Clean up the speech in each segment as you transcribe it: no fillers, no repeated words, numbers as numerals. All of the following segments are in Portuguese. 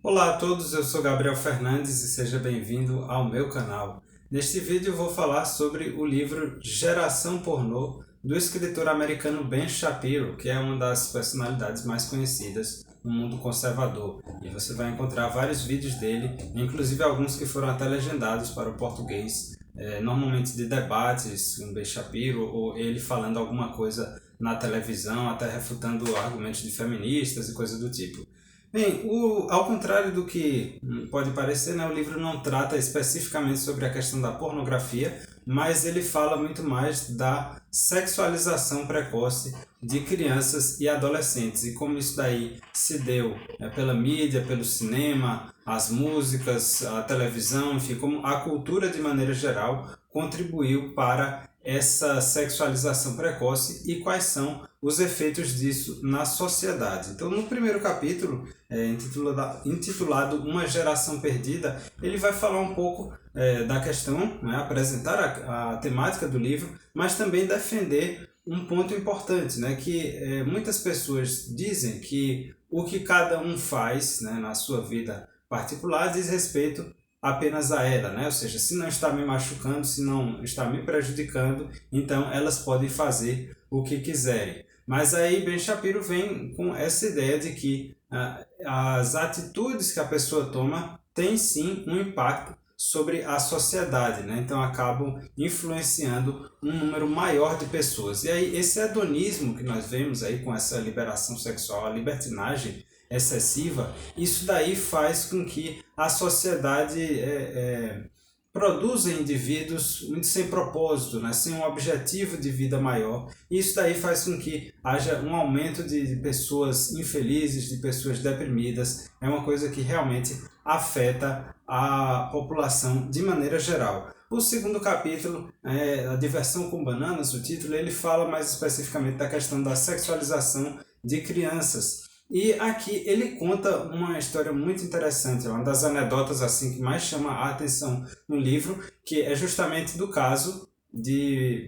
Olá a todos, eu sou Gabriel Fernandes e seja bem-vindo ao meu canal. Neste vídeo eu vou falar sobre o livro Geração Pornô, do escritor americano Ben Shapiro, que é uma das personalidades mais conhecidas no mundo conservador. E você vai encontrar vários vídeos dele, inclusive alguns que foram até legendados para o português, normalmente de debates com Ben Shapiro, ou ele falando alguma coisa na televisão, até refutando argumentos de feministas e coisas do tipo. Bem, ao contrário do que pode parecer, né, o livro não trata especificamente sobre a questão da pornografia, mas ele fala muito mais da sexualização precoce de crianças e adolescentes e como isso daí se deu pela mídia, pelo cinema, as músicas, a televisão, enfim, como a cultura de maneira geral contribuiu para essa sexualização precoce e quais são os efeitos disso na sociedade. Então, no primeiro capítulo, intitulado Uma Geração Perdida, ele vai falar um pouco da questão, né, apresentar a temática do livro, mas também defender um ponto importante, né, que muitas pessoas dizem que o que cada um faz, né, na sua vida particular diz respeito apenas a ela, né? Ou seja, se não está me machucando, se não está me prejudicando, então elas podem fazer o que quiserem. Mas aí Ben Shapiro vem com essa ideia de que as atitudes que a pessoa toma têm sim um impacto sobre a sociedade, né? Então acabam influenciando um número maior de pessoas. E aí esse hedonismo que nós vemos aí com essa liberação sexual, a libertinagem excessiva, isso daí faz com que a sociedade produza indivíduos muito sem propósito, né? Sem um objetivo de vida maior. Isso daí faz com que haja um aumento de pessoas infelizes, de pessoas deprimidas. É uma coisa que realmente afeta a população de maneira geral. O segundo capítulo, A Diversão com Bananas, o título, ele fala mais especificamente da questão da sexualização de crianças. E aqui ele conta uma história muito interessante, é uma das anedotas assim que mais chama a atenção no livro, que é justamente do caso de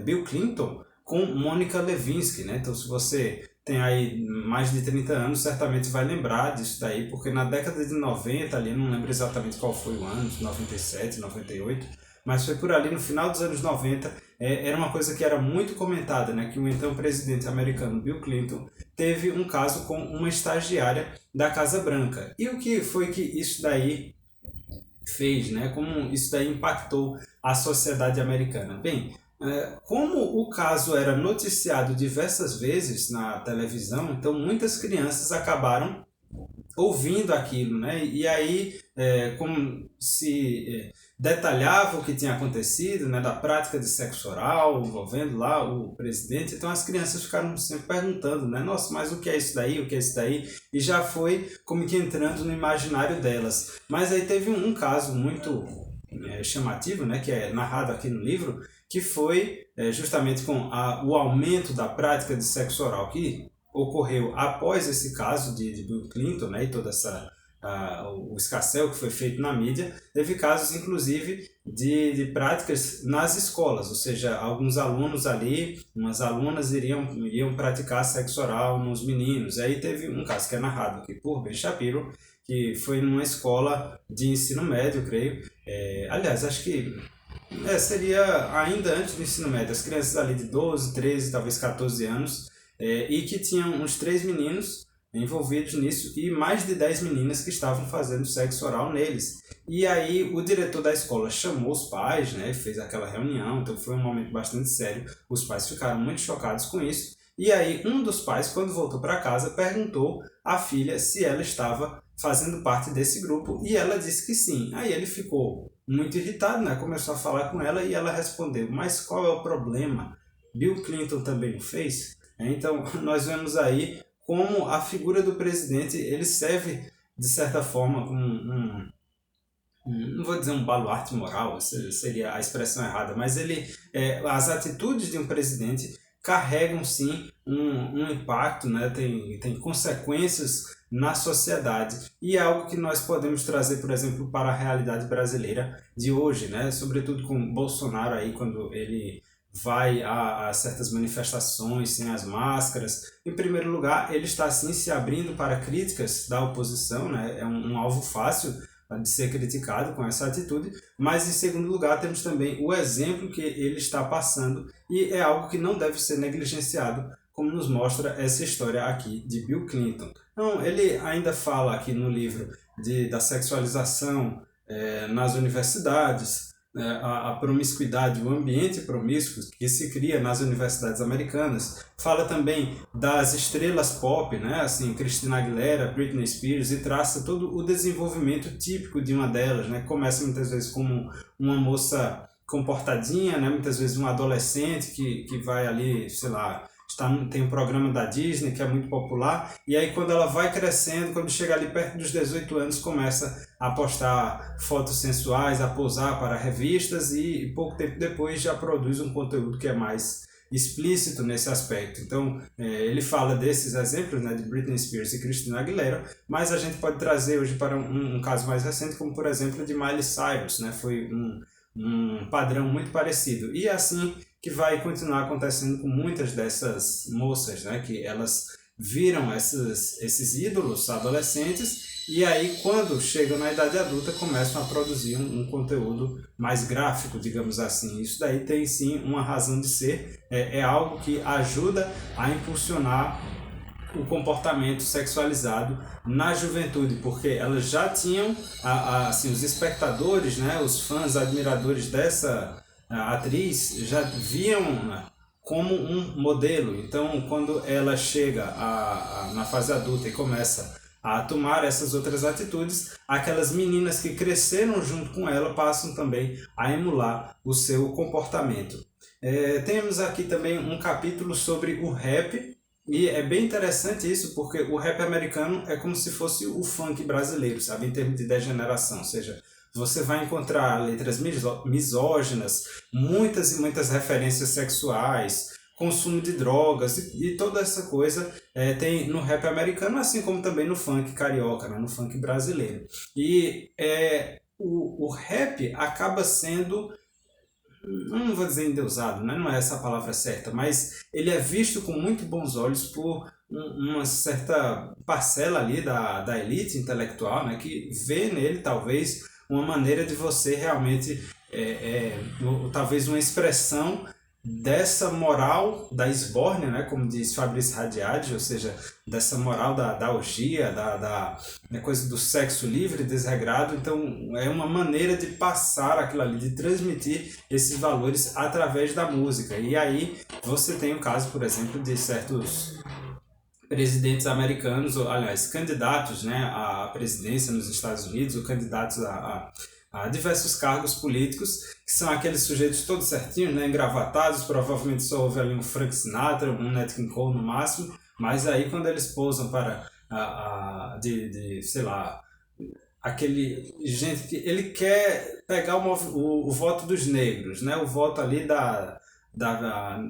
Bill Clinton com Monica Lewinsky, né? Então, se você tem aí mais de 30 anos, certamente vai lembrar disso daí, porque na década de 90, ali, não lembro exatamente qual foi o ano, 97, 98, mas foi por ali no final dos anos 90, era uma coisa que era muito comentada, né? Que o então presidente americano Bill Clinton teve um caso com uma estagiária da Casa Branca. E o que foi que isso daí fez, né? Como isso daí impactou a sociedade americana? Bem, como o caso era noticiado diversas vezes na televisão, então muitas crianças acabaram ouvindo aquilo, né? E aí, como se detalhava o que tinha acontecido, né? Da prática de sexo oral envolvendo lá o presidente, então as crianças ficaram sempre perguntando, né? Nossa, mas o que é isso daí? O que é isso daí? E já foi como que entrando no imaginário delas. Mas aí teve um caso muito chamativo, né? Que é narrado aqui no livro, que foi justamente com o aumento da prática de sexo oral, que ocorreu após esse caso de Bill Clinton, né, e toda o escarcéu que foi feito na mídia, teve casos inclusive de práticas nas escolas, ou seja, alguns alunos ali, umas alunas iriam praticar sexo oral nos meninos. Aí teve um caso que é narrado aqui por Ben Shapiro, que foi numa escola de ensino médio, creio. Aliás, acho que seria ainda antes do ensino médio, as crianças ali de 12, 13, talvez 14 anos, e que tinham uns 3 meninos envolvidos nisso e mais de 10 meninas que estavam fazendo sexo oral neles. E aí o diretor da escola chamou os pais, né, fez aquela reunião, então foi um momento bastante sério. Os pais ficaram muito chocados com isso. E aí um dos pais, quando voltou para casa, perguntou à filha se ela estava fazendo parte desse grupo e ela disse que sim. Aí ele ficou muito irritado, né, começou a falar com ela e ela respondeu: mas qual é o problema? Bill Clinton também o fez? Então, nós vemos aí como a figura do presidente ele serve, de certa forma, como não vou dizer um baluarte moral, seria a expressão errada, mas as atitudes de um presidente carregam sim um impacto, né? Tem consequências na sociedade e é algo que nós podemos trazer, por exemplo, para a realidade brasileira de hoje, né? Sobretudo com Bolsonaro aí, quando ele vai a certas manifestações sem as máscaras. Em primeiro lugar, ele está assim se abrindo para críticas da oposição, né? É um alvo fácil de ser criticado com essa atitude, mas em segundo lugar temos também o exemplo que ele está passando e é algo que não deve ser negligenciado, como nos mostra essa história aqui de Bill Clinton. Então, ele ainda fala aqui no livro da sexualização nas universidades, a promiscuidade, o ambiente promíscuo que se cria nas universidades americanas. Fala também das estrelas pop, né? Assim, Christina Aguilera, Britney Spears, e traça todo o desenvolvimento típico de uma delas, né? Começa muitas vezes como uma moça comportadinha, né? Muitas vezes um adolescente que vai ali, sei lá, tem um programa da Disney que é muito popular, e aí quando ela vai crescendo, quando chega ali perto dos 18 anos, começa a postar fotos sensuais, a posar para revistas, e pouco tempo depois já produz um conteúdo que é mais explícito nesse aspecto. Então, ele fala desses exemplos, né, de Britney Spears e Christina Aguilera, mas a gente pode trazer hoje para um caso mais recente, como por exemplo de Miley Cyrus, né, foi um padrão muito parecido. E assim que vai continuar acontecendo com muitas dessas moças, né, que elas viram esses ídolos adolescentes e aí quando chegam na idade adulta começam a produzir um conteúdo mais gráfico, digamos assim. Isso daí tem sim uma razão de ser, é algo que ajuda a impulsionar o comportamento sexualizado na juventude, porque elas já tinham assim, os espectadores, né, os fãs, admiradores dessa atriz já viam, né, como um modelo. Então, quando ela chega na fase adulta e começa a tomar essas outras atitudes, aquelas meninas que cresceram junto com ela passam também a emular o seu comportamento. Temos aqui também um capítulo sobre o rap, e é bem interessante isso, porque o rap americano é como se fosse o funk brasileiro, sabe, em termos de degeneração, ou seja, você vai encontrar letras misóginas, muitas e muitas referências sexuais, consumo de drogas e toda essa coisa tem no rap americano, assim como também no funk carioca, né, no funk brasileiro. E o rap acaba sendo, não vou dizer endeusado, né? Não é essa a palavra certa, mas ele é visto com muito bons olhos por uma certa parcela ali da elite intelectual, né? Que vê nele talvez uma maneira de você realmente, talvez uma expressão dessa moral da esbórnia, né, como diz Fabrício Radiade, ou seja, dessa moral da orgia, da coisa do sexo livre, desregrado. Então é uma maneira de passar aquilo ali, de transmitir esses valores através da música. E aí você tem o caso, por exemplo, de certos presidentes americanos, ou aliás, candidatos, né, à presidência nos Estados Unidos, ou candidatos a diversos cargos políticos, que são aqueles sujeitos todos certinhos, né, engravatados, provavelmente só houve ali um Frank Sinatra, um Nat King Cole no máximo, mas aí quando eles pousam para, sei lá, aquele gente que ele quer pegar o voto dos negros, né, o voto ali da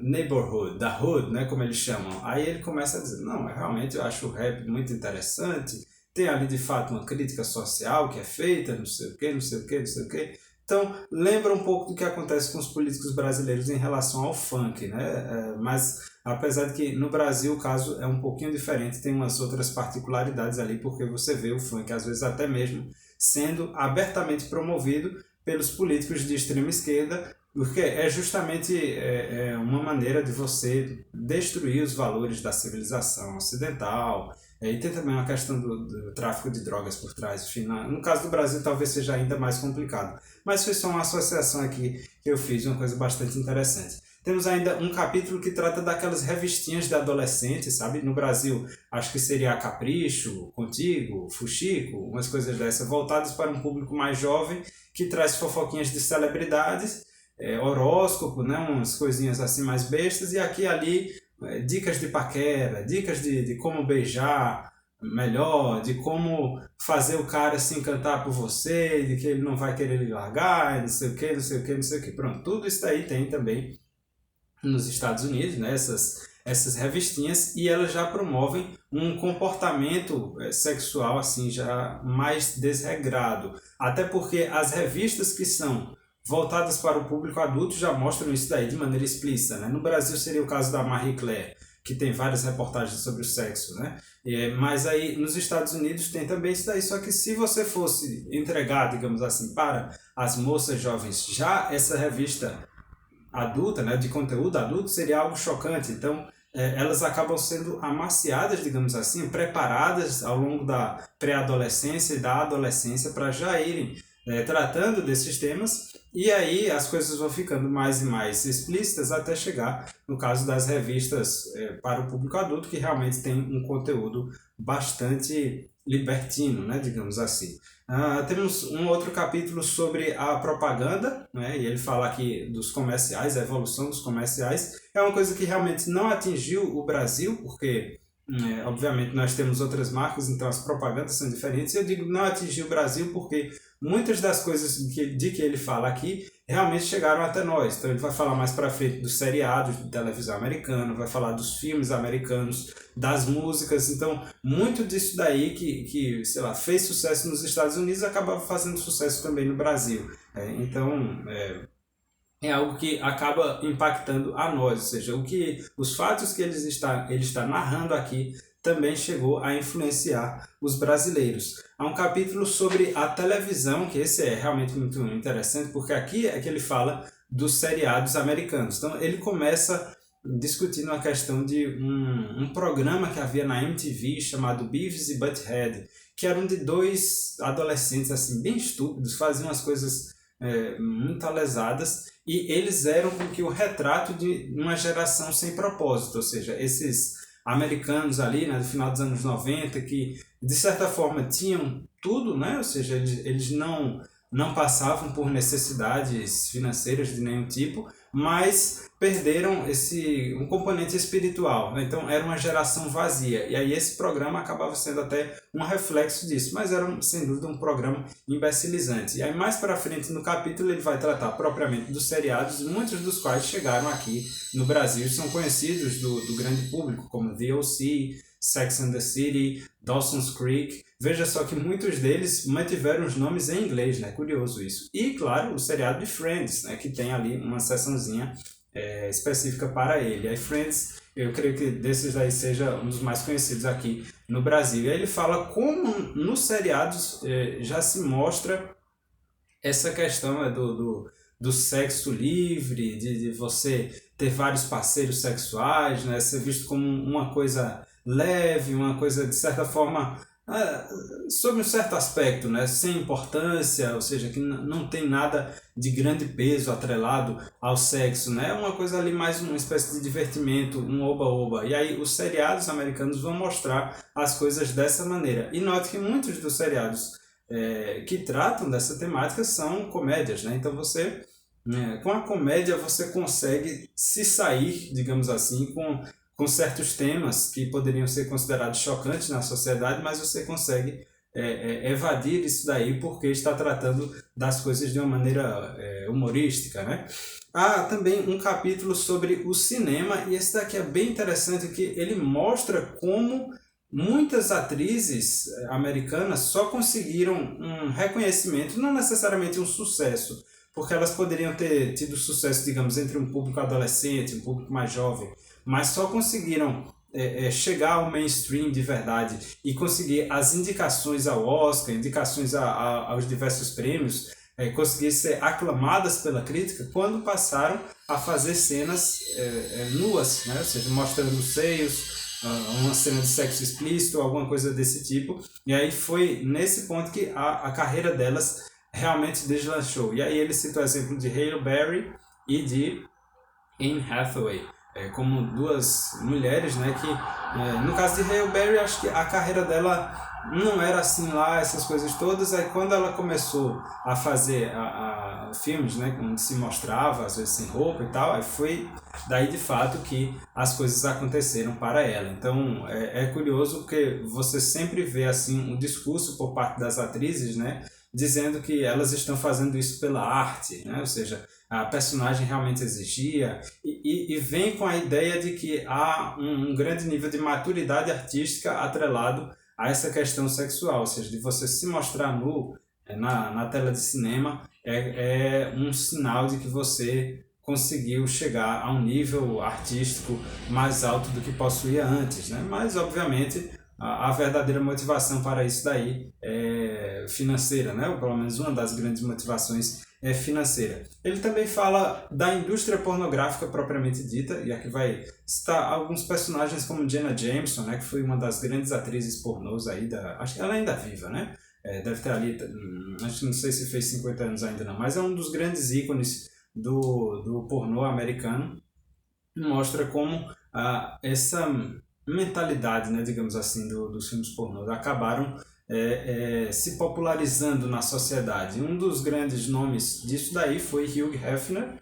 neighborhood, da hood, né, como eles chamam. Aí ele começa a dizer, não, realmente eu acho o rap muito interessante, tem ali de fato uma crítica social que é feita, não sei o que, não sei o que, não sei o que. Então, lembra um pouco do que acontece com os políticos brasileiros em relação ao funk, né? Mas, apesar de que no Brasil o caso é um pouquinho diferente, tem umas outras particularidades ali, porque você vê o funk, às vezes até mesmo sendo abertamente promovido pelos políticos de extrema esquerda, porque é justamente uma maneira de você destruir os valores da civilização ocidental. E tem também uma questão do tráfico de drogas por trás. Enfim, no caso do Brasil talvez seja ainda mais complicado. Mas foi só uma associação aqui que eu fiz, uma coisa bastante interessante. Temos ainda um capítulo que trata daquelas revistinhas de adolescentes, sabe? No Brasil, acho que seria a Capricho, Contigo, Fuxico, umas coisas dessas, voltadas para um público mais jovem, que traz fofoquinhas de celebridades, horóscopo, né? Umas coisinhas assim mais bestas, e aqui e ali dicas de paquera, dicas de como beijar melhor, de como fazer o cara se encantar por você, de que ele não vai querer lhe largar, não sei o que, não sei o que, não sei o que. Pronto, tudo isso aí tem também nos Estados Unidos, né? Essas revistinhas, e elas já promovem um comportamento sexual assim já mais desregrado. Até porque as revistas que são voltadas para o público adulto já mostram isso daí de maneira explícita, né? No Brasil seria o caso da Marie Claire, que tem várias reportagens sobre o sexo, né? Mas aí nos Estados Unidos tem também isso daí, só que se você fosse entregar, digamos assim, para as moças jovens já essa revista adulta, né, de conteúdo adulto, seria algo chocante. Então, elas acabam sendo amaciadas, digamos assim, preparadas ao longo da pré-adolescência e da adolescência para já irem tratando desses temas, e aí as coisas vão ficando mais e mais explícitas até chegar no caso das revistas para o público adulto, que realmente tem um conteúdo bastante libertino, né, digamos assim. Temos um outro capítulo sobre a propaganda, né, e ele fala aqui dos comerciais, a evolução dos comerciais. É uma coisa que realmente não atingiu o Brasil, porque obviamente nós temos outras marcas, então as propagandas são diferentes. Eu digo não atingiu o Brasil porque muitas das coisas de que ele fala aqui realmente chegaram até nós. Então ele vai falar mais para frente dos seriados de televisão americano, vai falar dos filmes americanos, das músicas. Então muito disso daí que sei lá, fez sucesso nos Estados Unidos acaba fazendo sucesso também no Brasil. Então é algo que acaba impactando a nós, ou seja, os fatos que ele está narrando aqui também chegou a influenciar os brasileiros. Há um capítulo sobre a televisão, que esse é realmente muito interessante, porque aqui é que ele fala dos seriados americanos. Então ele começa discutindo a questão de um programa que havia na MTV chamado Beavis e Butthead, que eram de dois adolescentes assim bem estúpidos, faziam as coisas muito alesadas, e eles eram com que o retrato de uma geração sem propósito, ou seja, esses americanos ali, né, do final dos anos 90, que de certa forma tinham tudo, né, ou seja, eles não passavam por necessidades financeiras de nenhum tipo, mas perderam um componente espiritual, né? Então era uma geração vazia, e aí esse programa acabava sendo até um reflexo disso, mas era sem dúvida um programa imbecilizante. E aí mais para frente no capítulo ele vai tratar propriamente dos seriados, muitos dos quais chegaram aqui no Brasil e são conhecidos do grande público, como The O.C., Sex and the City, Dawson's Creek. Veja só que muitos deles mantiveram os nomes em inglês, né? Curioso isso. E, claro, o seriado de Friends, né? Que tem ali uma seçãozinha específica para ele. Aí Friends, eu creio que desses daí seja um dos mais conhecidos aqui no Brasil. E aí ele fala como nos seriados já se mostra essa questão do sexo livre, de você ter vários parceiros sexuais, né? Ser visto como uma coisa leve, uma coisa de certa forma sob um certo aspecto, né? Sem importância, ou seja, que não tem nada de grande peso atrelado ao sexo, né? É uma coisa ali mais uma espécie de divertimento, um oba-oba. E aí os seriados americanos vão mostrar as coisas dessa maneira. E note que muitos dos seriados que tratam dessa temática são comédias, né? Então você, com a comédia, você consegue se sair, digamos assim, com certos temas que poderiam ser considerados chocantes na sociedade, mas você consegue evadir isso daí porque está tratando das coisas de uma maneira humorística, né? Há também um capítulo sobre o cinema, e esse daqui é bem interessante, que ele mostra como muitas atrizes americanas só conseguiram um reconhecimento, não necessariamente um sucesso, porque elas poderiam ter tido sucesso, digamos, entre um público adolescente, um público mais jovem, mas só conseguiram chegar ao mainstream de verdade e conseguir as indicações ao Oscar, indicações aos diversos prêmios, conseguir ser aclamadas pela crítica quando passaram a fazer cenas nuas, né? Ou seja, mostrando os seios, uma cena de sexo explícito, alguma coisa desse tipo. E aí foi nesse ponto que a carreira delas realmente deslanchou. E aí ele cita o exemplo de Halle Berry e de Anne Hathaway, como duas mulheres, né, que no caso de Halle Berry, acho que a carreira dela não era assim lá, essas coisas todas. Aí quando ela começou a fazer filmes, né, onde se mostrava, às vezes sem roupa e tal, aí foi daí de fato que as coisas aconteceram para ela. Então é curioso porque você sempre vê assim um discurso por parte das atrizes, né, dizendo que elas estão fazendo isso pela arte, né, ou seja, a personagem realmente exigia, e vem com a ideia de que há um grande nível de maturidade artística atrelado a essa questão sexual, ou seja, de você se mostrar nu na tela de cinema é um sinal de que você conseguiu chegar a um nível artístico mais alto do que possuía antes, né? Mas, obviamente, a verdadeira motivação para isso daí é financeira, né? Ou pelo menos uma das grandes motivações é financeira. Ele também fala da indústria pornográfica propriamente dita, e aqui vai citar alguns personagens como Jenna Jameson, né? Que foi uma das grandes atrizes pornôs aí acho que ela ainda é viva, né? Deve ter ali, acho que não sei se fez 50 anos ainda não, mas é um dos grandes ícones do pornô americano. Mostra como essa mentalidade, né, digamos assim, dos filmes pornôs acabaram se popularizando na sociedade. Um dos grandes nomes disso daí foi Hugh Hefner,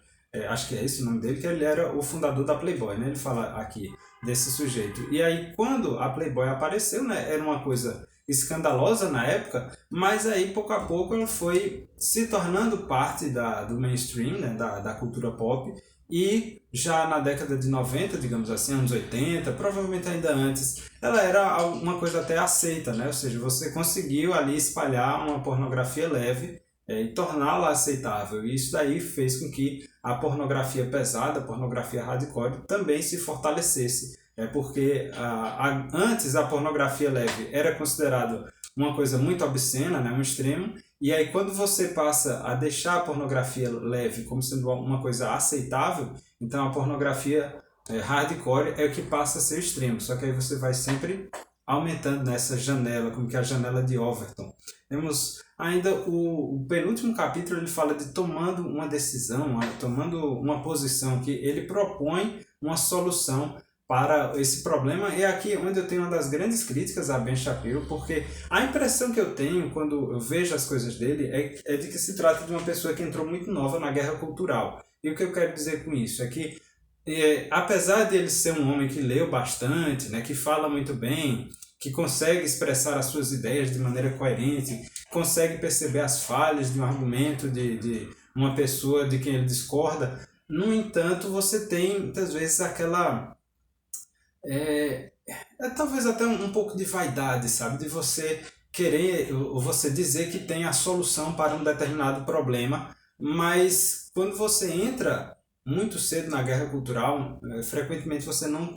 acho que é esse o nome dele, que ele era o fundador da Playboy, né? Ele fala aqui desse sujeito. E aí, quando a Playboy apareceu, né, era uma coisa escandalosa na época, mas aí, pouco a pouco, ela foi se tornando parte do mainstream, né, da cultura pop, e já na década de 90, digamos assim, anos 80, provavelmente ainda antes, ela era uma coisa até aceita, né? Ou seja, você conseguiu ali espalhar uma pornografia leve e torná-la aceitável. E isso daí fez com que a pornografia pesada, a pornografia hardcore, também se fortalecesse. Porque antes a pornografia leve era considerada uma coisa muito obscena, né? Um extremo, e aí quando você passa a deixar a pornografia leve como sendo uma coisa aceitável, então a pornografia hardcore é o que passa a ser extremo. Só que aí você vai sempre aumentando nessa janela, como que é a janela de Overton. Temos ainda o penúltimo capítulo, ele fala de tomando uma decisão, tomando uma posição, que ele propõe uma solução para esse problema. É aqui onde eu tenho uma das grandes críticas a Ben Shapiro, porque a impressão que eu tenho quando eu vejo as coisas dele é de que se trata de uma pessoa que entrou muito nova na guerra cultural. E o que eu quero dizer com isso é que, apesar de ele ser um homem que leu bastante, né, que fala muito bem, que consegue expressar as suas ideias de maneira coerente, consegue perceber as falhas de um argumento de uma pessoa de quem ele discorda, no entanto, você tem muitas vezes aquela talvez até um pouco de vaidade, sabe? De você querer, ou você dizer que tem a solução para um determinado problema, mas quando você entra muito cedo na guerra cultural, frequentemente você não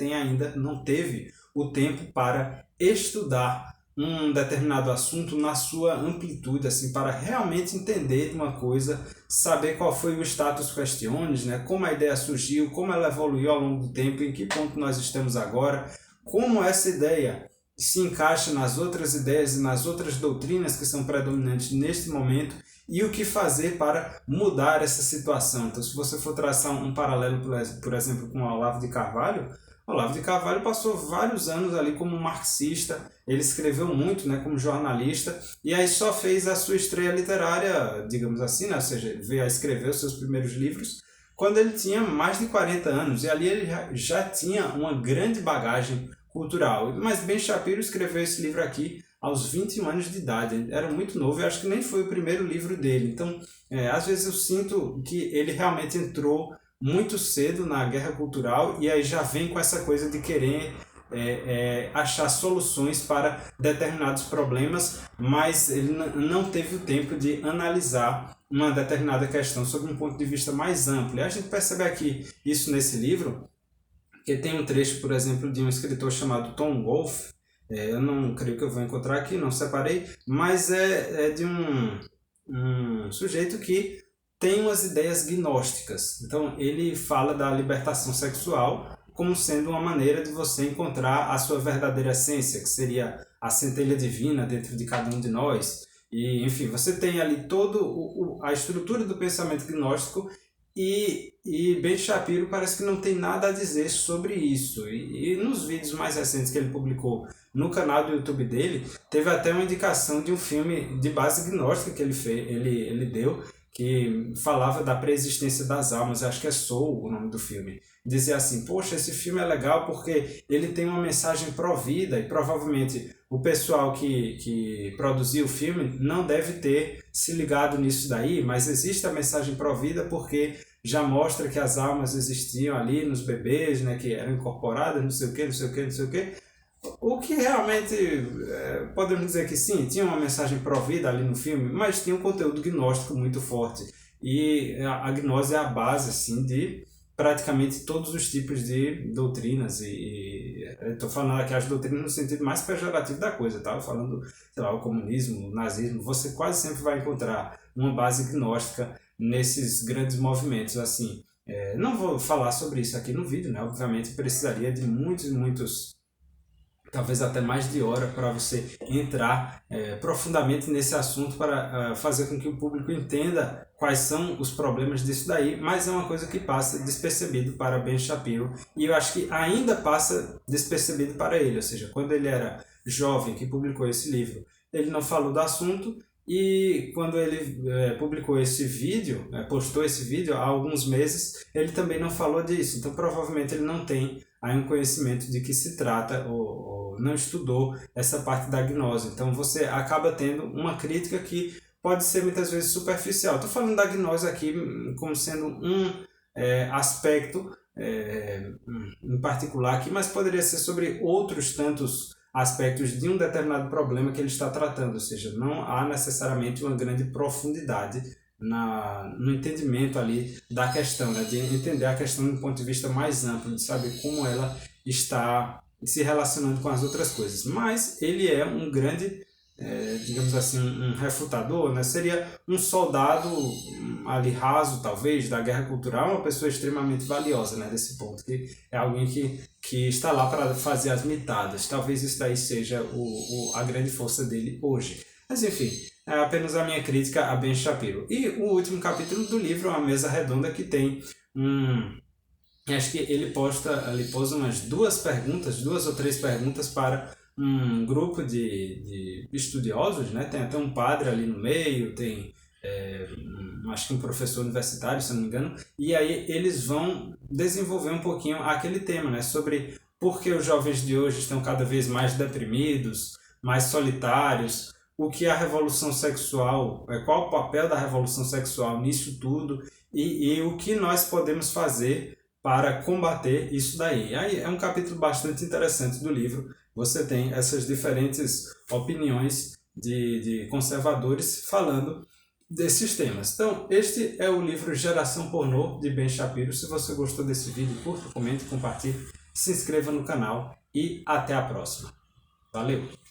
teve o tempo para estudar um determinado assunto na sua amplitude, assim, para realmente entender de uma coisa, saber qual foi o status questiones, né? Como a ideia surgiu, como ela evoluiu ao longo do tempo, em que ponto nós estamos agora, como essa ideia se encaixa nas outras ideias e nas outras doutrinas que são predominantes neste momento, e o que fazer para mudar essa situação. Então, se você for traçar um paralelo, por exemplo, com o Olavo de Carvalho, Olavo de Carvalho passou vários anos ali como marxista, ele escreveu muito, né, como jornalista, e aí só fez a sua estreia literária, digamos assim, né, ou seja, veio a escrever os seus primeiros livros quando ele tinha mais de 40 anos, e ali ele já tinha uma grande bagagem cultural. Mas Ben Shapiro escreveu esse livro aqui aos 21 anos de idade, ele era muito novo, e acho que nem foi o primeiro livro dele. Então, às vezes eu sinto que ele realmente entrou muito cedo na guerra cultural e aí já vem com essa coisa de querer achar soluções para determinados problemas, mas ele não teve o tempo de analisar uma determinada questão sob um ponto de vista mais amplo. E a gente percebe aqui isso nesse livro, que tem um trecho, por exemplo, de um escritor chamado Tom Wolfe, eu não creio que eu vou encontrar aqui, não separei, mas é de um sujeito que tem umas ideias gnósticas. Então ele fala da libertação sexual como sendo uma maneira de você encontrar a sua verdadeira essência, que seria a centelha divina dentro de cada um de nós. E, enfim, você tem ali toda a estrutura do pensamento gnóstico e Ben Shapiro parece que não tem nada a dizer sobre isso. E nos vídeos mais recentes que ele publicou no canal do YouTube dele, teve até uma indicação de um filme de base gnóstica que ele deu, que falava da preexistência das almas. Acho que é Soul o nome do filme. Dizia assim, poxa, esse filme é legal porque ele tem uma mensagem pró-vida, e provavelmente o pessoal que produziu o filme não deve ter se ligado nisso daí, mas existe a mensagem pró-vida porque já mostra que as almas existiam ali nos bebês, né, que eram incorporadas, não sei o que, não sei o que, não sei o que. O que realmente, podemos dizer que sim, tinha uma mensagem pró-vida ali no filme, mas tinha um conteúdo gnóstico muito forte. E a gnose é a base, assim, de praticamente todos os tipos de doutrinas. Estou falando aqui as doutrinas no sentido mais pejorativo da coisa, tá? Falando, sei lá, o comunismo, o nazismo, você quase sempre vai encontrar uma base gnóstica nesses grandes movimentos, assim. Não vou falar sobre isso aqui no vídeo, né? Obviamente precisaria de muitos, muitos, talvez até mais de hora para você entrar profundamente nesse assunto para fazer com que o público entenda quais são os problemas disso daí, mas é uma coisa que passa despercebido para Ben Shapiro e eu acho que ainda passa despercebido para ele, ou seja, quando ele era jovem que publicou esse livro, ele não falou do assunto e quando ele publicou esse vídeo, postou esse vídeo há alguns meses, ele também não falou disso, então provavelmente ele não tem aí um conhecimento de que se trata ou não estudou essa parte da gnose. Então você acaba tendo uma crítica que pode ser muitas vezes superficial. Estou falando da gnose aqui como sendo um aspecto em particular aqui, mas poderia ser sobre outros tantos aspectos de um determinado problema que ele está tratando, ou seja, não há necessariamente uma grande profundidade no entendimento ali da questão, né? De entender a questão de um ponto de vista mais amplo, de saber como ela está se relacionando com as outras coisas. Mas ele é um grande, digamos assim, um refutador, né? Seria um soldado ali raso, talvez, da guerra cultural, uma pessoa extremamente valiosa, né? Desse ponto, que é alguém que está lá para fazer as mitadas. Talvez isso daí seja a grande força dele hoje. Mas enfim, é apenas a minha crítica a Ben Shapiro. E o último capítulo do livro é uma mesa redonda que tem acho que ele pôs umas duas ou três perguntas para um grupo de estudiosos, né? Tem até um padre ali no meio, tem acho que um professor universitário, se não me engano, e aí eles vão desenvolver um pouquinho aquele tema, né? Sobre por que os jovens de hoje estão cada vez mais deprimidos, mais solitários, o que a revolução sexual, qual o papel da revolução sexual nisso tudo e o que nós podemos fazer para combater isso daí. Aí é um capítulo bastante interessante do livro. Você tem essas diferentes opiniões de conservadores falando desses temas. Então, este é o livro Geração Pornô, de Ben Shapiro. Se você gostou desse vídeo, curta, comente, compartilhe, se inscreva no canal e até a próxima. Valeu!